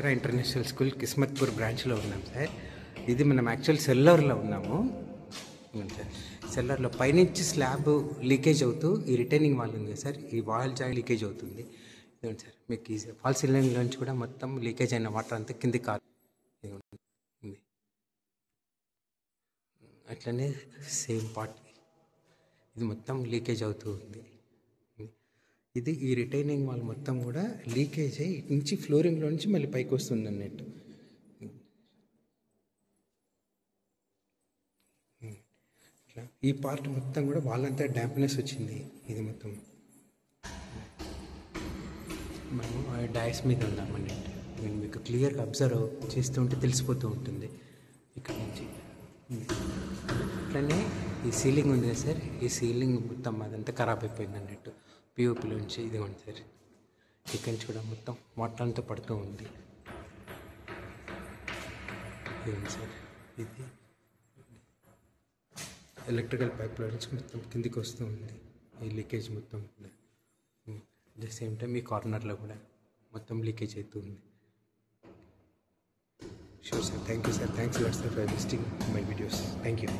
International school Kismatpur బ్రాంచ్లో ఉన్నాం sir. ఇది మనం యాక్చువల్ సెల్లర్లో ఉన్నాము సార్. సెల్లర్లో పైనుంచి స్లాబ్ లీకేజ్ అవుతూ ఈ రిటైనింగ్ వాల్ ఉంది సార్, ఈ వాల్ జాయింట్ లీకేజ్ అవుతుంది. ఇదిగోండి సార్, మీకు ఈ ఫాల్ సీలింగ్ నుంచి కూడా మొత్తం లీకేజ్ అయిన వాటర్ అంతా కింది కాదు. అట్లనే సేమ్ పార్ట్ ఇది మొత్తం లీకేజ్ అవుతూ ఉంది. ఇది ఈ రిటైనింగ్ వాల్ మొత్తం కూడా లీకేజ్ అయ్యి ఇటు నుంచి ఫ్లోరింగ్లో నుంచి మళ్ళీ పైకి వస్తుంది అన్నట్టు. ఇట్లా ఈ పార్ట్ మొత్తం కూడా వాళ్ళంతా డ్యాంప్నెస్ వచ్చింది. ఇది మొత్తం మనం డైస్ మీద ఉన్నామన్నట్టు. నేను మీకు క్లియర్గా అబ్జర్వ్ చేస్తుంటే తెలిసిపోతూ ఉంటుంది ఇక్కడ నుంచి. అట్లనే ఈ సీలింగ్ ఉంది కదా సార్, ఈ సీలింగ్ మొత్తం అదంతా ఖరాబ్ అయిపోయింది అన్నట్టు. పిఓపిలో నుంచి ఇది ఉంది సార్, ఇక్కడి నుంచి కూడా మొత్తం వాటర్ అంతా పడుతూ ఉంది. ఇది సార్, ఇది ఎలక్ట్రికల్ పైప్లో నుంచి మొత్తం కిందికి వస్తూ ఉంది ఈ లీకేజ్ మొత్తం కూడా. అట్ ద సేమ్ టైం ఈ కార్నర్లో కూడా మొత్తం లీకేజ్ అవుతుంది. Sure sir, thank you sir, thanks lot sir for visiting my videos. Thank you.